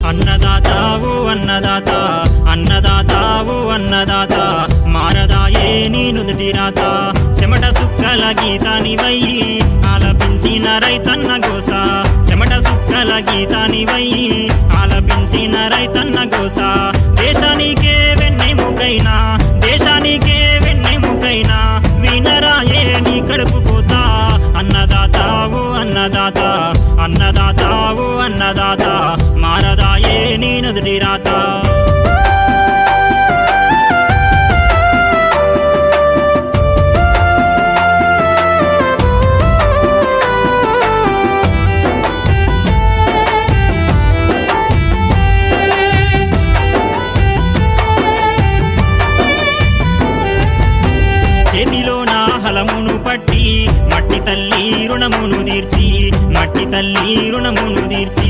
అన్నదాతావు అన్నదాత అన్నదాతావు అన్నదాత మారదాయే నీ నుదుటి రాత చెమట సుక్కల గీతానివై ఆలపించిన రైతన్న గోస చెమట సుక్కల గీతానివై ఆలపించిన రైతన్న గోస దేశానికే వెన్నెముకైనా దేశానికే వెన్నెముకైనా వినరాయే నీ కడుపు పోతా అన్నదాతావు అన్నదాత అన్నదాతావు అన్నదాత మారదాయే నీ నుదుటి రాత చేతిలో నా హలమును పట్టి మట్టి తల్లి రుణమును తీర్చి మట్టి తల్లి రుణమును తీర్చి